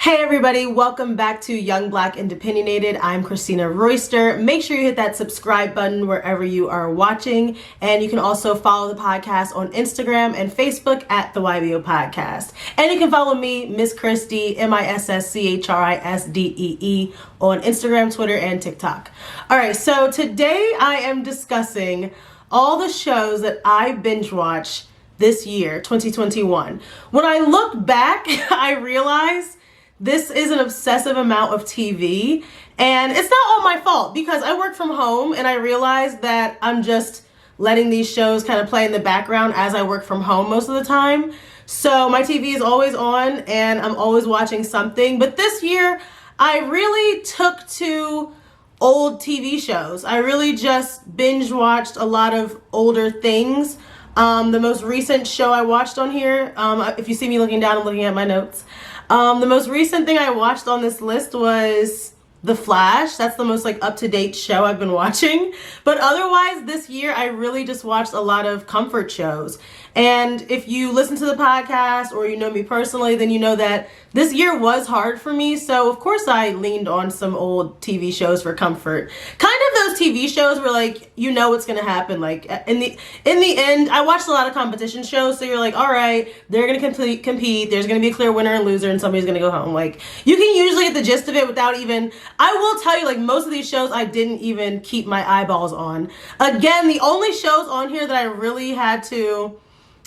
Hey everybody, welcome back to Young Black and Opinionated. I'm Christina Royster. Make sure you hit that subscribe button wherever you are watching. And you can also follow the podcast on Instagram and Facebook at the YBO Podcast. And you can follow me, Miss Christy, MISSCHRISDEE, on Instagram, Twitter, and TikTok. All right, so today I am discussing all the shows that I binge watched this year, 2021. When I look back, I realize this is an obsessive amount of TV, and it's not all my fault because I work from home and I realize that I'm just letting these shows kind of play in the background as I work from home most of the time. So my TV is always on and I'm always watching something. But this year, I really took to old TV shows. I really just binge watched a lot of older things. The most recent show I watched on here, if you see me looking down, I'm looking at my notes. The most recent thing I watched on this list was The Flash. That's the most up-to-date show I've been watching. But otherwise this year I really just watched a lot of comfort shows. And if you listen to the podcast or you know me personally, then you know that this year was hard for me. So of course I leaned on some old TV shows for comfort. Kind of those TV shows where you know what's gonna happen. In the end, I watched a lot of competition shows, so you're like, all right, they're gonna compete. There's gonna be a clear winner and loser, and somebody's gonna go home. You can usually get the gist of it without even. I will tell you, most of these shows I didn't even keep my eyeballs on. Again, the only shows on here that I really had to.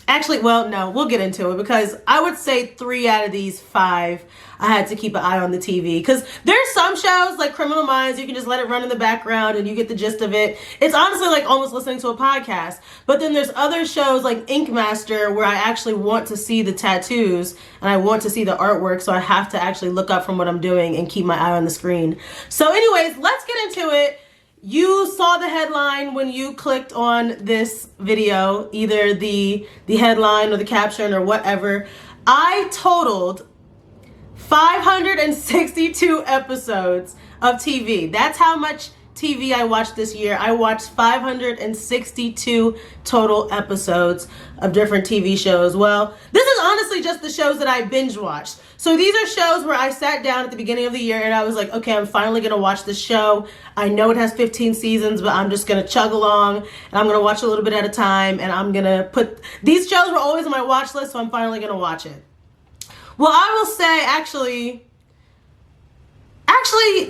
Actually, well, no, we'll get into it because I would say 3 out of these 5 I had to keep an eye on the TV. Because there's some shows like Criminal Minds, you can just let it run in the background and you get the gist of it. It's honestly almost listening to a podcast. But then there's other shows like Ink Master where I actually want to see the tattoos and I want to see the artwork, so I have to actually look up from what I'm doing and keep my eye on the screen. So anyways, let's get into it. You saw the headline when you clicked on this video, either the headline or the caption or whatever. I totaled 562 episodes of TV. That's how much TV I watched this year. I watched 562 total episodes of different TV shows. Well, this is honestly just the shows that I binge watched. So these are shows where I sat down at the beginning of the year and I was like, okay, I'm finally going to watch this show. I know it has 15 seasons, but I'm just going to chug along and I'm going to watch a little bit at a time, and I'm going to put, these shows were always on my watch list, so I'm finally going to watch it. Well, I will say actually,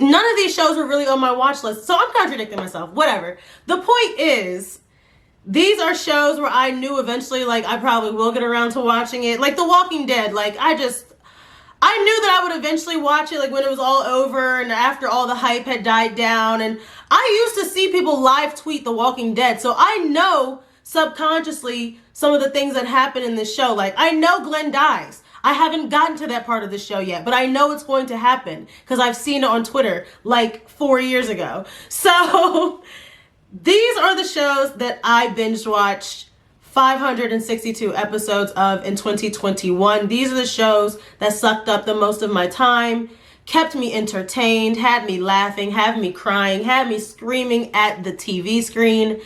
none of these shows were really on my watch list, so I'm contradicting myself. Whatever. The point is, these are shows where I knew eventually, I probably will get around to watching it. Like The Walking Dead, I knew that I would eventually watch it, when it was all over and after all the hype had died down. And I used to see people live tweet The Walking Dead, so I know subconsciously some of the things that happen in this show. I know Glenn dies. I haven't gotten to that part of the show yet, but I know it's going to happen because I've seen it on Twitter 4 years ago. So these are the shows that I binge watched 562 episodes of in 2021. These are the shows that sucked up the most of my time, kept me entertained, had me laughing, had me crying, had me screaming at the TV screen.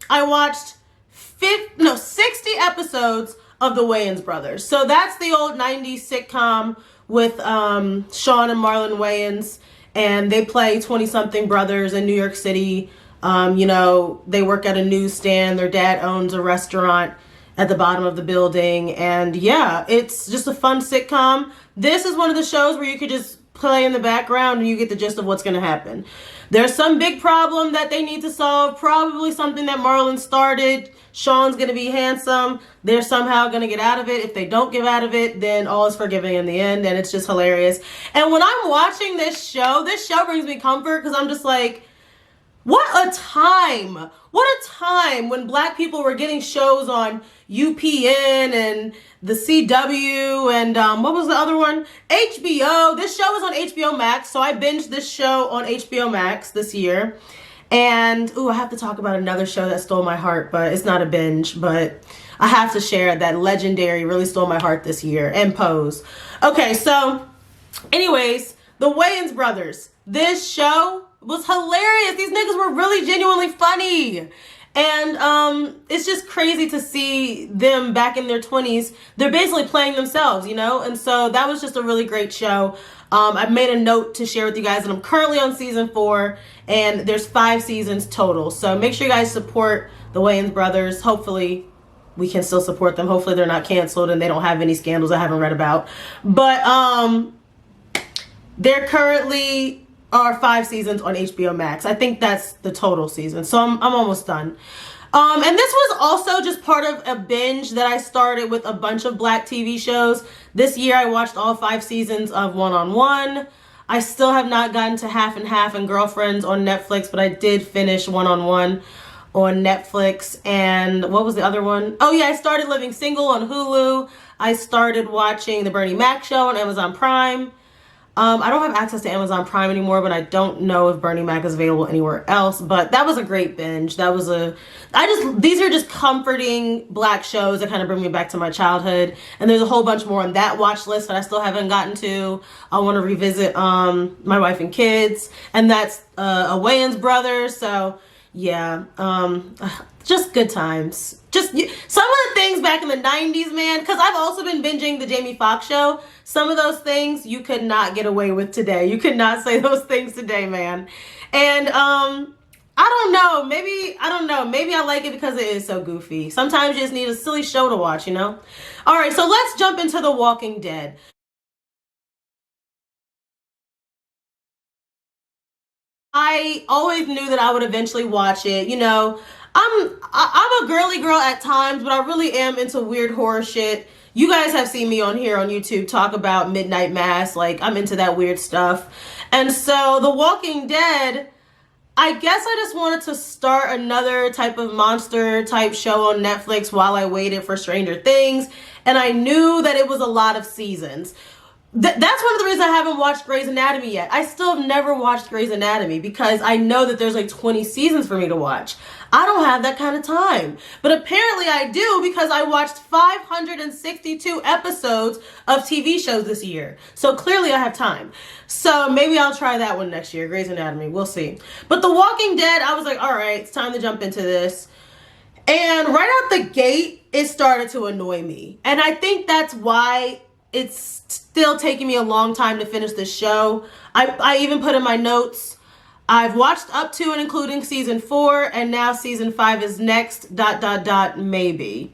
I watched 60 episodes of the Wayans Brothers. So that's the old 90s sitcom with Sean and Marlon Wayans, and they play 20-something brothers in New York City. They work at a newsstand. Their dad owns a restaurant at the bottom of the building. And yeah, it's just a fun sitcom. This is one of the shows where you could just play in the background and you get the gist of what's going to happen. There's some big problem that they need to solve, probably something that Marlon started. Sean's going to be handsome. They're somehow going to get out of it. If they don't get out of it, then all is forgiven in the end, and it's just hilarious. And when I'm watching this show brings me comfort because I'm just like, what a time. What a time when Black people were getting shows on UPN and the CW and what was the other one? HBO. This show was on HBO Max, so I binged this show on HBO Max this year. And, I have to talk about another show that stole my heart, but it's not a binge, but I have to share that Legendary really stole my heart this year, and Pose. Okay, so anyways, the Wayans Brothers. This show was hilarious. These niggas were really genuinely funny. And it's just crazy to see them back in their 20s. They're basically playing themselves, you know? And so that was just a really great show. I've made a note to share with you guys, and I'm currently on season 4, and there's 5 seasons total. So make sure you guys support the Wayans Brothers. Hopefully we can still support them. Hopefully they're not canceled and they don't have any scandals I haven't read about. But there currently are 5 seasons on HBO Max. I think that's the total season. So I'm almost done. And this was also just part of a binge that I started with a bunch of Black TV shows. This year I watched all 5 seasons of One on One. I still have not gotten to Half and Half and Girlfriends on Netflix, but I did finish One on One on Netflix. And what was the other one? Oh yeah, I started Living Single on Hulu. I started watching The Bernie Mac Show on Amazon Prime. I don't have access to Amazon Prime anymore, but I don't know if Bernie Mac is available anywhere else. But that was a great binge. These are just comforting Black shows that kind of bring me back to my childhood. And there's a whole bunch more on that watch list that I still haven't gotten to. I want to revisit My Wife and Kids, and that's a Wayans Brothers. So yeah, just good times. Some of the things back in the 90s, man, because I've also been binging the Jamie Foxx show. Some of those things you could not get away with today. You could not say those things today, man. And I don't know. Maybe I like it because it is so goofy. Sometimes you just need a silly show to watch, you know? All right, so let's jump into The Walking Dead. I always knew that I would eventually watch it. You know, I'm a girly girl at times, but I really am into weird horror shit. You guys have seen me on here on YouTube talk about Midnight Mass. Like, I'm into that weird stuff. And so The Walking Dead, I guess I just wanted to start another type of monster type show on Netflix while I waited for Stranger Things. And I knew that it was a lot of seasons. That's one of the reasons I haven't watched Grey's Anatomy yet. I still have never watched Grey's Anatomy because I know that there's like 20 seasons for me to watch. I don't have that kind of time. But apparently I do because I watched 562 episodes of TV shows this year. So clearly I have time. So maybe I'll try that one next year, Grey's Anatomy. We'll see. But The Walking Dead, I was like, all right, it's time to jump into this. And right out the gate, it started to annoy me. And I think that's why it's still taking me a long time to finish this show. I even put in my notes, I've watched up to and including season 4, and now season 5 is next, ... maybe.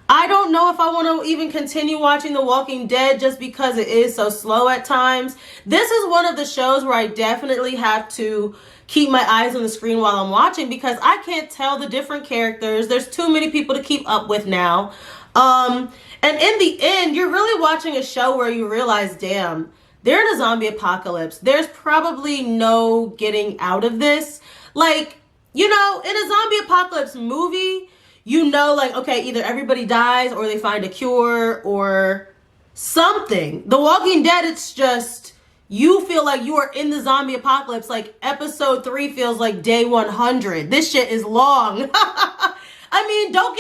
I don't know if I want to even continue watching The Walking Dead just because it is so slow at times. This is one of the shows where I definitely have to keep my eyes on the screen while I'm watching because I can't tell the different characters. There's too many people to keep up with now. And in the end, you're really watching a show where you realize, damn, they're in a zombie apocalypse. There's probably no getting out of this. Like, you know, in a zombie apocalypse movie, you know, like, okay, either everybody dies or they find a cure or something. The Walking Dead, it's just, you feel like you are in the zombie apocalypse. Like, episode 3 feels like day 100. This shit is long. I mean, don't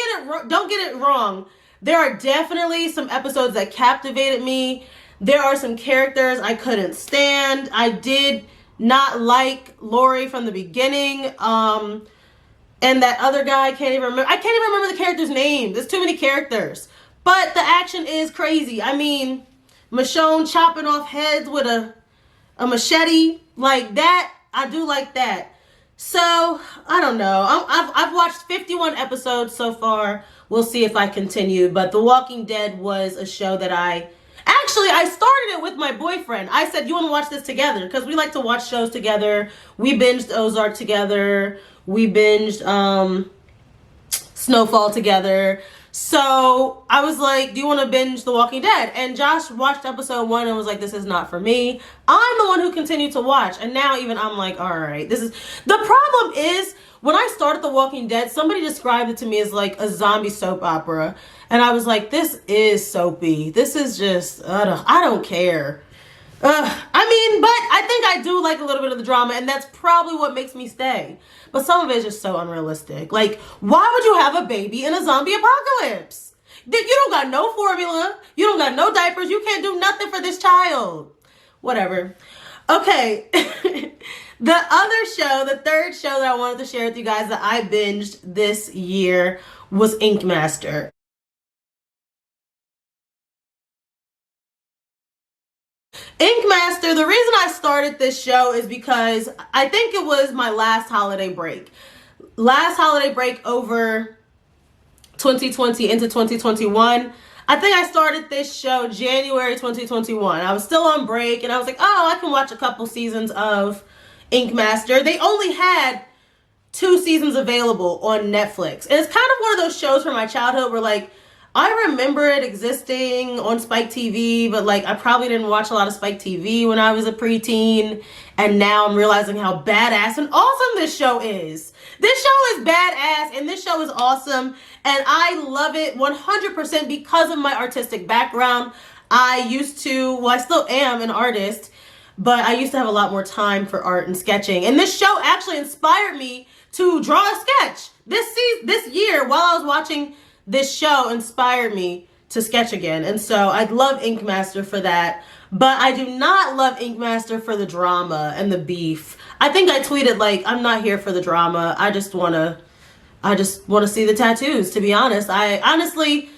get it wrong. There are definitely some episodes that captivated me. There are some characters I couldn't stand. I did not like Lori from the beginning. And that other guy, I can't even remember the character's name. There's too many characters. But the action is crazy. I mean, Michonne chopping off heads with a machete. Like that, I do like that. So, I don't know. I've watched 51 episodes so far. We'll see if I continue. But The Walking Dead was a show that I started it with my boyfriend. I said, you want to watch this together? Because we like to watch shows together. We binged Ozark together. We binged Snowfall together. So I was like, do you want to binge The Walking Dead? And Josh watched episode 1 and was like, this is not for me. I'm the one who continued to watch. And now even I'm like, all right, the problem is when I started The Walking Dead, somebody described it to me as like a zombie soap opera. And I was like, this is soapy. This is just, I don't care. But I think I do like a little bit of the drama, and that's probably what makes me stay. But some of it is just so unrealistic. Like, why would you have a baby in a zombie apocalypse? You don't got no formula. You don't got no diapers. You can't do nothing for this child. Whatever. Okay. The other show, the third show that I wanted to share with you guys that I binged this year was Ink Master. Ink Master, the reason I started this show is because I think it was my last holiday break. Last holiday break over 2020 into 2021. I think I started this show January 2021. I was still on break and I was like, oh, I can watch a couple seasons of Ink Master. They only had 2 seasons available on Netflix. And it's kind of one of those shows from my childhood where like I remember it existing on Spike TV, but like I probably didn't watch a lot of Spike TV when I was a preteen. And now I'm realizing how badass and awesome this show is. This show is badass and this show is awesome. And I love it 100% because of my artistic background. I still am an artist, but I used to have a lot more time for art and sketching. And this show actually inspired me to draw a sketch. This year, while I was watching this show, inspired me to sketch again. And so I love Ink Master for that. But I do not love Ink Master for the drama and the beef. I think I tweeted like, I'm not here for the drama. I just want to see the tattoos, to be honest. I honestly,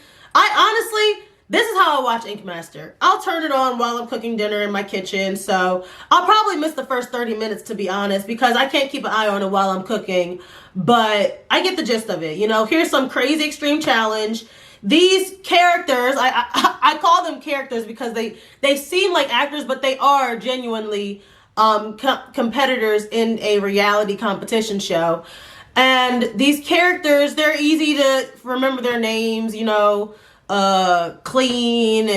this is how I watch Ink Master. I'll turn it on while I'm cooking dinner in my kitchen. So I'll probably miss the first 30 minutes, to be honest, because I can't keep an eye on it while I'm cooking. But I get the gist of it. You know, here's some crazy extreme challenge. These characters, I call them characters because they seem like actors, but they are genuinely competitors in a reality competition show. And these characters, they're easy to remember their names, you know, Clean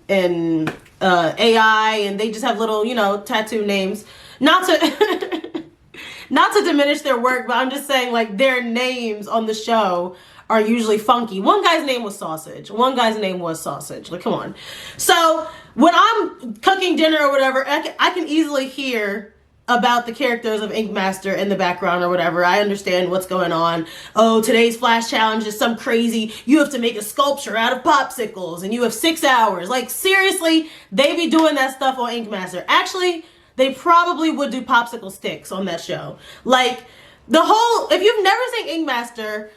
and AI, and they just have little, you know, tattoo names. Not to not to diminish their work, but I'm just saying like their names on the show are usually funky. One guy's name was Sausage. Like, come on. So when I'm cooking dinner or whatever, I can easily hear about the characters of Ink Master in the background or whatever. I understand what's going on. Oh, today's flash challenge is some crazy, you have to make a sculpture out of popsicles and you have 6 hours. Like, seriously, they be doing that stuff on Ink Master. Actually, they probably would do popsicle sticks on that show. Like, if you've never seen Ink Master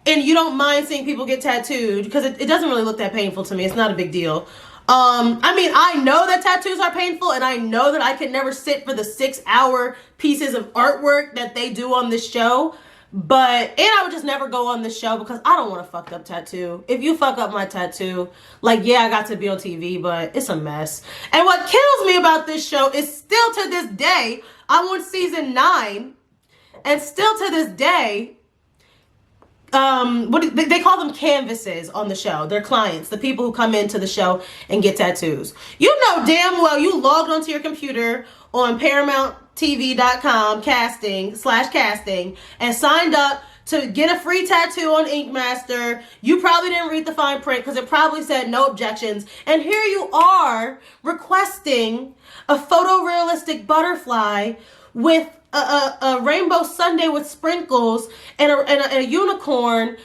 and you don't mind seeing people get tattooed, because it doesn't really look that painful to me. It's not a big deal. I mean, I know that tattoos are painful, and I know that I could never sit for the 6-hour pieces of artwork that they do on this show. And I would just never go on this show because I don't want a fucked up tattoo. If you fuck up my tattoo, like, yeah, I got to be on TV, but it's a mess. And what kills me about this show is still to this day, I'm on season 9, and still to this day, they call them canvases on the show. They're clients, the people who come into the show and get tattoos. You know damn well you logged onto your computer on ParamountTV.com casting and signed up to get a free tattoo on Ink Master. You probably didn't read the fine print because it probably said no objections. And here you are requesting a photorealistic butterfly with a rainbow sundae with sprinkles and a unicorn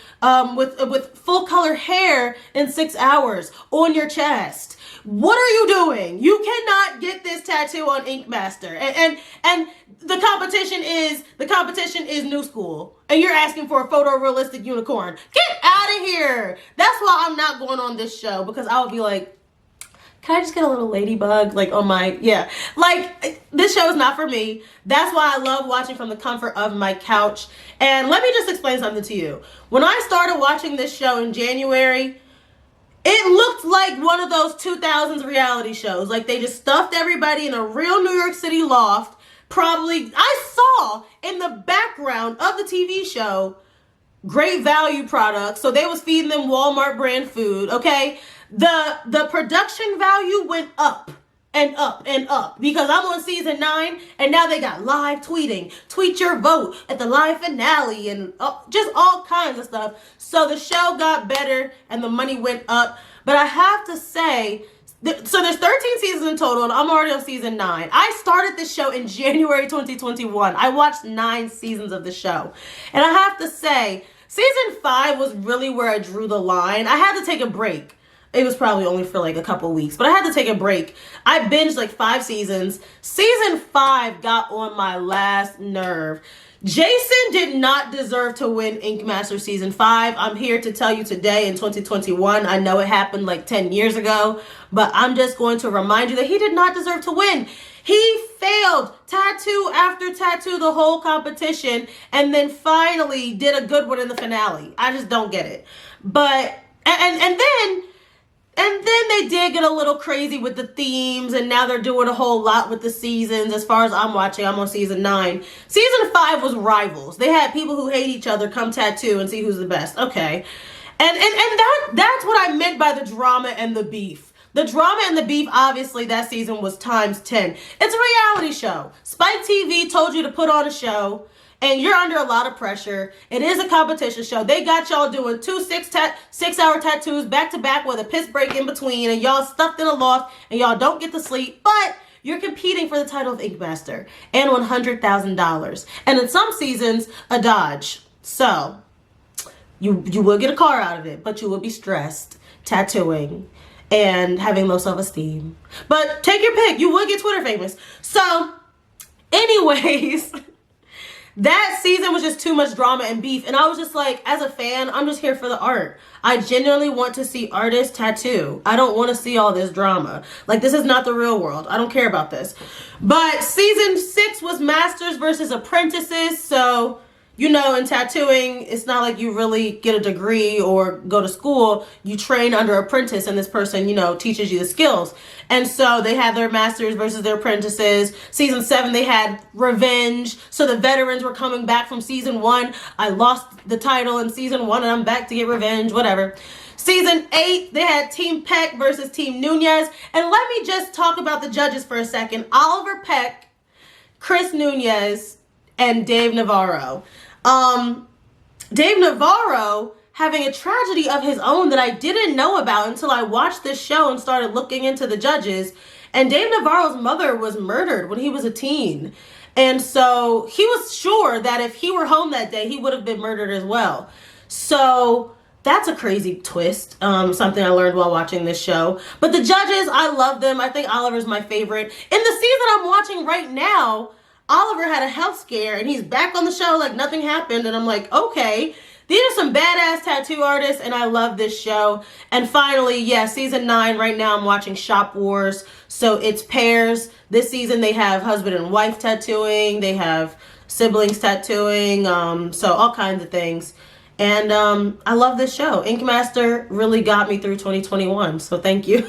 with full color hair in 6 hours on your chest. What are you doing? You cannot get this tattoo on Ink Master. And the competition is New School. And you're asking for a photorealistic unicorn. Get out of here. That's why I'm not going on this show, because I would be like, can I just get a little ladybug, like, on my, yeah. Like, this show is not for me. That's why I love watching from the comfort of my couch. And let me just explain something to you. When I started watching this show in January, it looked like one of those 2000s reality shows. Like, they just stuffed everybody in a real New York City loft. Probably, I saw in the background of the TV show, Great Value products. So they was feeding them Walmart brand food, okay? The production value went up and up and up because I'm on season 9 and now they got live tweeting. Tweet your vote at the live finale and just all kinds of stuff. So the show got better and the money went up. But I have to say, so there's 13 seasons in total and I'm already on season 9. I started this show in January 2021. I watched 9 seasons of the show. And I have to say, season 5 was really where I drew the line. I had to take a break. It was probably only for like a couple weeks, but I had to take a break. I binged like 5 seasons. Season 5 got on my last nerve. Jason did not deserve to win Ink Master Season 5. I'm here to tell you today in 2021. I know it happened like 10 years ago, but I'm just going to remind you that he did not deserve to win. He failed tattoo after tattoo the whole competition and then finally did a good one in the finale. I just don't get it. But, and then they did get a little crazy with the themes, and now they're doing a whole lot with the seasons. As far as I'm watching, I'm on season 9. Season 5 was rivals. They had people who hate each other come tattoo and see who's the best. Okay. And that's what I meant by the drama and the beef. The drama and the beef, obviously, that season was times 10. It's a reality show. Spike TV told you to put on a show, and you're under a lot of pressure. It is a competition show. They got y'all doing 2 6-hour tattoos back to back with a piss break in between, and y'all stuffed in a loft, and y'all don't get to sleep, but you're competing for the title of Ink Master and $100,000. And in some seasons, a Dodge. So, you will get a car out of it, but you will be stressed, tattooing, and having low self-esteem. But take your pick. You will get Twitter famous. So, anyways, that season was just too much drama and beef. And I was just like, as a fan, I'm just here for the art. I genuinely want to see artists tattoo. I don't want to see all this drama. Like, this is not the real world. I don't care about this. But season 6 was Masters versus Apprentices. So, you know, in tattooing, it's not like you really get a degree or go to school. You train under apprentice, and this person, you know, teaches you the skills. And so they had their masters versus their apprentices. Season 7, they had revenge. So the veterans were coming back from season 1. I lost the title in season 1, and I'm back to get revenge, whatever. Season 8, they had Team Peck versus Team Nunez. And let me just talk about the judges for a second. Oliver Peck, Chris Nunez, and Dave Navarro. Dave Navarro having a tragedy of his own that I didn't know about until I watched this show and started looking into the judges. And Dave Navarro's mother was murdered when he was a teen. And so he was sure that if he were home that day, he would have been murdered as well. So that's a crazy twist. Something I learned while watching this show. But the judges, I love them. I think Oliver's my favorite. In the season I'm watching right now, Oliver had a health scare and he's back on the show like nothing happened. And I'm like, okay, these are some badass tattoo artists and I love this show. And finally, yeah, season 9 right now I'm watching Shop Wars. So it's pairs. This season they have husband and wife tattooing. They have siblings tattooing. So all kinds of things. And I love this show. Ink Master really got me through 2021. So thank you.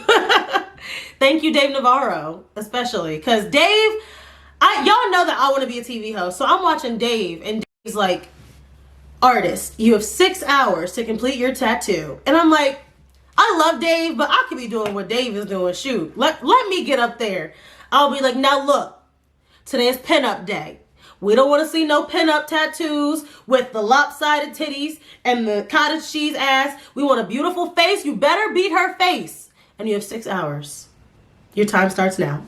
Thank you, Dave Navarro, especially. Because Dave... y'all know that I want to be a TV host, so I'm watching Dave, and Dave's like, artist, you have 6 hours to complete your tattoo. And I'm like, I love Dave, but I could be doing what Dave is doing. Shoot, let me get up there. I'll be like, now look, today is pinup day. We don't want to see no pinup tattoos with the lopsided titties and the cottage cheese ass. We want a beautiful face. You better beat her face. And you have 6 hours. Your time starts now.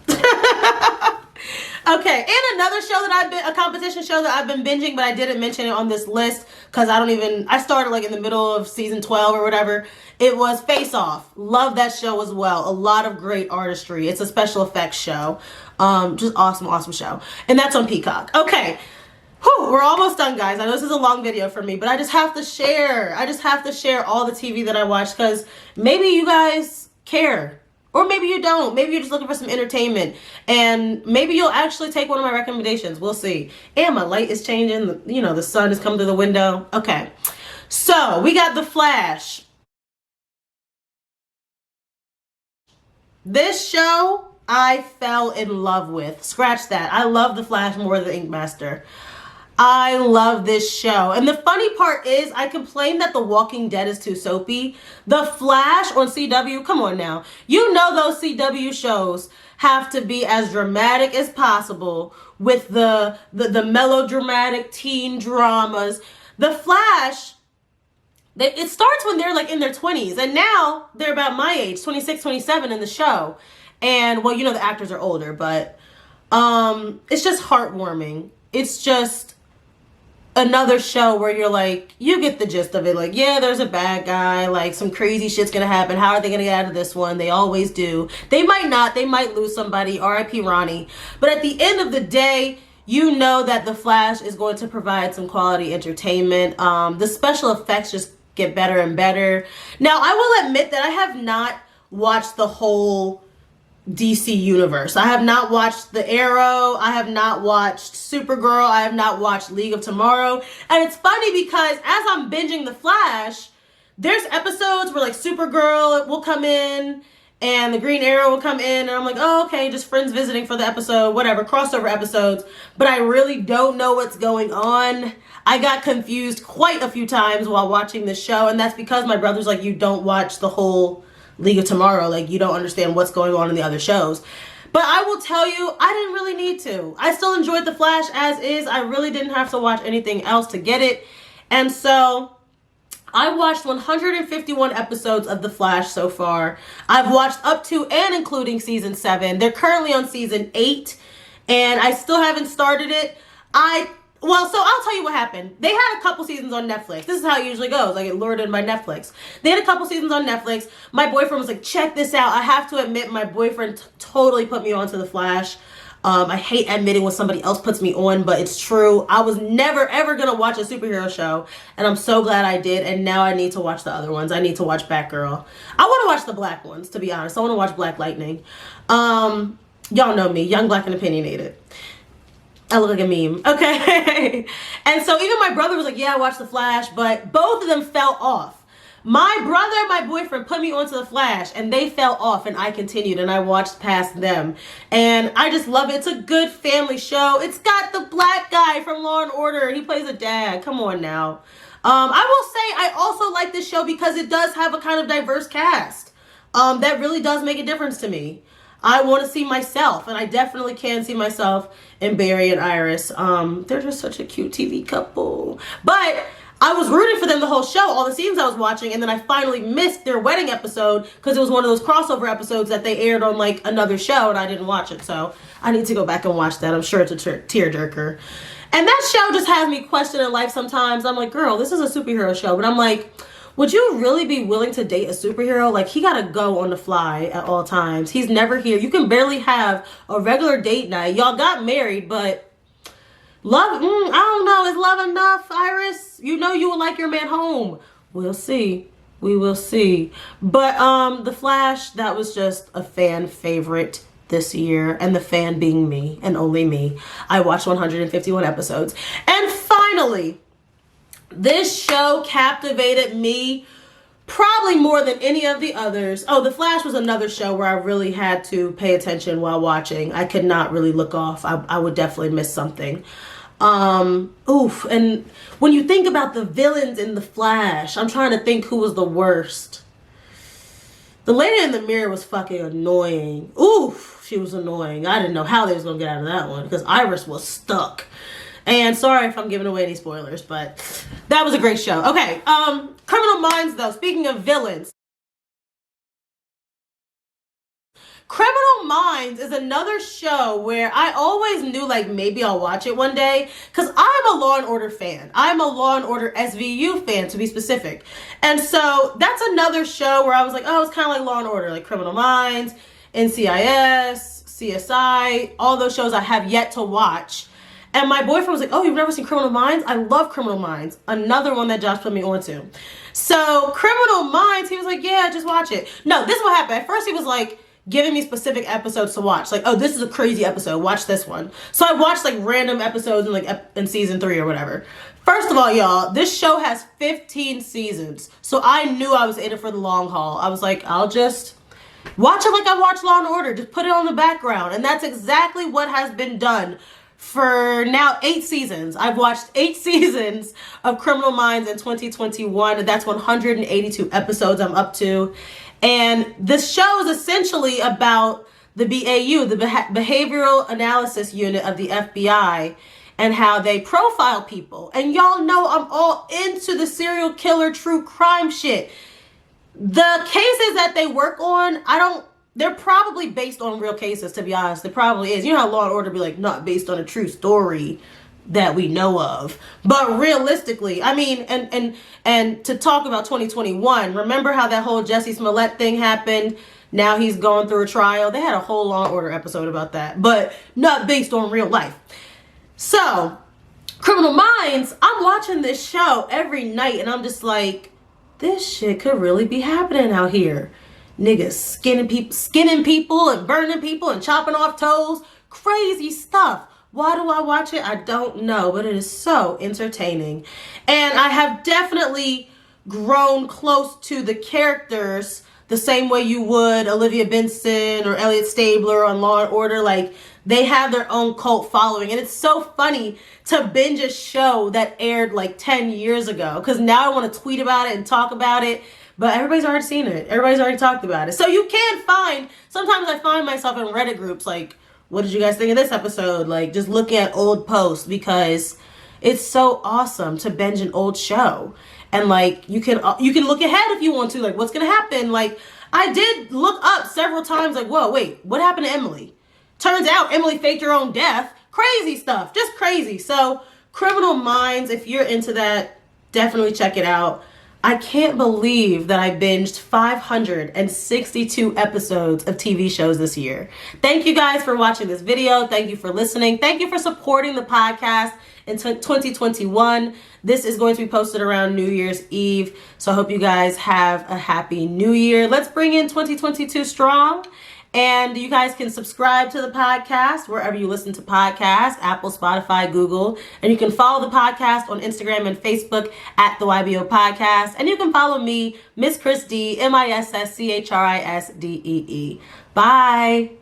Okay, and another show that a competition show that I've been binging, but I didn't mention it on this list because I started like in the middle of season 12 or whatever. It was Face Off. Love that show as well. A lot of great artistry. It's a special effects show. Just awesome show. And that's on Peacock. Okay, we're almost done, guys. I know this is a long video for me, but I just have to share. I just have to share all the TV that I watch because maybe you guys care. Or maybe you don't. Maybe you're just looking for some entertainment. And maybe you'll actually take one of my recommendations. We'll see. And my light is changing. You know, the sun is coming through the window. Okay. So, we got The Flash. This show, I fell in love with. Scratch that. I love The Flash more than Ink Master. I love this show. And the funny part is I complain that The Walking Dead is too soapy. The Flash on CW, come on now. You know those CW shows have to be as dramatic as possible with the melodramatic teen dramas. The Flash, it starts when they're like in their 20s. And now they're about my age, 26, 27 in the show. And, well, you know the actors are older, but it's just heartwarming. It's just... another show where you're like, you get the gist of it. Like, yeah, there's a bad guy. Like, some crazy shit's gonna happen. How are they gonna get out of this one? They always do. They might not. They might lose somebody. R.I.P. Ronnie. But at the end of the day, you know that The Flash is going to provide some quality entertainment. The special effects just get better and better. Now, I will admit that I have not watched the whole DC universe. I have not watched The Arrow. I have not watched Supergirl. I have not watched League of Tomorrow. And it's funny because as I'm binging The Flash, there's episodes where like Supergirl will come in and the Green Arrow will come in and I'm like, oh, okay, just friends visiting for the episode, whatever, crossover episodes. But I really don't know what's going on. I got confused quite a few times while watching this show, and that's because my brother's like, you don't watch the whole League of Tomorrow, like you don't understand what's going on in the other shows. But I will tell you, I didn't really need to. I still enjoyed The Flash as is. I really didn't have to watch anything else to get it. And so I watched 151 episodes of The Flash so far. I've watched up to and including season 7. They're currently on season 8 and I still haven't started it. So I'll tell you what happened. They had a couple seasons on Netflix. This is how it usually goes. I get lured in by Netflix. They had a couple seasons on Netflix. My boyfriend was like, check this out. I have to admit, my boyfriend totally put me onto The Flash. I hate admitting when somebody else puts me on, but it's true. I was never, ever going to watch a superhero show, and I'm so glad I did, and now I need to watch the other ones. I need to watch Batgirl. I want to watch the black ones, to be honest. I want to watch Black Lightning. Y'all know me, young, black, and opinionated. I look like a meme. Okay. And so even my brother was like, yeah, I watched The Flash, but both of them fell off. My brother and my boyfriend put me onto The Flash and they fell off and I continued and I watched past them. And I just love it. It's a good family show. It's got the black guy from Law and Order. He plays a dad. Come on now. I will say I also like this show because it does have a kind of diverse cast. That really does make a difference to me. I want to see myself, and I definitely can see myself in Barry and Iris. They're just such a cute TV couple. But I was rooting for them the whole show, all the scenes I was watching, and then I finally missed their wedding episode because it was one of those crossover episodes that they aired on like another show, and I didn't watch it. So I need to go back and watch that. I'm sure it's a tearjerker. And that show just has me questioning life sometimes. I'm like, girl, this is a superhero show. But I'm like, would you really be willing to date a superhero? Like, he gotta go on the fly at all times. He's never here. You can barely have a regular date night. Y'all got married, but love, I don't know. Is love enough, Iris? You know you would like your man home. We'll see. We will see. But The Flash, that was just a fan favorite this year. And the fan being me and only me. I watched 151 episodes. And finally, this show captivated me probably more than any of the others. Oh, The Flash was another show where I really had to pay attention while watching. I could not really look off. I would definitely miss something. And when you think about the villains in The Flash, I'm trying to think who was the worst. The lady in the mirror was fucking annoying. Oof, she was annoying. I didn't know how they was gonna get out of that one because Iris was stuck. And sorry if I'm giving away any spoilers, but that was a great show. Okay, Criminal Minds though, speaking of villains. Criminal Minds is another show where I always knew like maybe I'll watch it one day because I'm a Law and Order fan. I'm a Law and Order SVU fan to be specific. And so that's another show where I was like, oh, it's kind of like Law and Order, like Criminal Minds, NCIS, CSI, all those shows I have yet to watch. And my boyfriend was like, oh, you've never seen Criminal Minds? I love Criminal Minds. Another one that Josh put me onto. So Criminal Minds, he was like, yeah, just watch it. No, this is what happened. At first he was like giving me specific episodes to watch. Like, oh, this is a crazy episode. Watch this one. So I watched like random episodes in like in season 3 or whatever. First of all, y'all, this show has 15 seasons. So I knew I was in it for the long haul. I was like, I'll just watch it like I watch Law and Order. Just put it on the background. And that's exactly what has been done for now 8 seasons. I've watched 8 seasons of Criminal Minds in 2021. And that's 182 episodes I'm up to. And this show is essentially about the BAU, the Behavioral Analysis Unit of the FBI, and how they profile people. And y'all know I'm all into the serial killer true crime shit. The cases that they work on, they're probably based on real cases, to be honest. It probably is. You know how Law and Order be like, not based on a true story. that we know of. But realistically, I mean, and to talk about 2021, remember how that whole Jussie Smollett thing happened? Now he's going through a trial. They had a whole Law & Order episode about that, but not based on real life. So, Criminal Minds, I'm watching this show every night and I'm just like, this shit could really be happening out here. Niggas skinning people and burning people and chopping off toes. Crazy stuff. Why do I watch it? I don't know, but it is so entertaining. And I have definitely grown close to the characters the same way you would Olivia Benson or Elliot Stabler on Law & Order. Like, they have their own cult following. And it's so funny to binge a show that aired like 10 years ago. Because now I want to tweet about it and talk about it. But everybody's already seen it. Everybody's already talked about it. So you can find, sometimes I find myself in Reddit groups like, what did you guys think of this episode? Like, just looking at old posts because it's so awesome to binge an old show. And like, you can look ahead if you want to, like what's going to happen. Like, I did look up several times like, whoa, wait, what happened to Emily? Turns out Emily faked her own death. Crazy stuff, just crazy. So Criminal Minds, if you're into that, definitely check it out. I can't believe that I binged 562 episodes of TV shows this year. Thank you guys for watching this video. Thank you for listening. Thank you for supporting the podcast in 2021. This is going to be posted around New Year's Eve. So I hope you guys have a happy new year. Let's bring in 2022 strong. And you guys can subscribe to the podcast wherever you listen to podcasts, Apple, Spotify, Google. And you can follow the podcast on Instagram and Facebook at the YBO Podcast. And you can follow me, Miss Chris D, MISSCHRISDEE. Bye.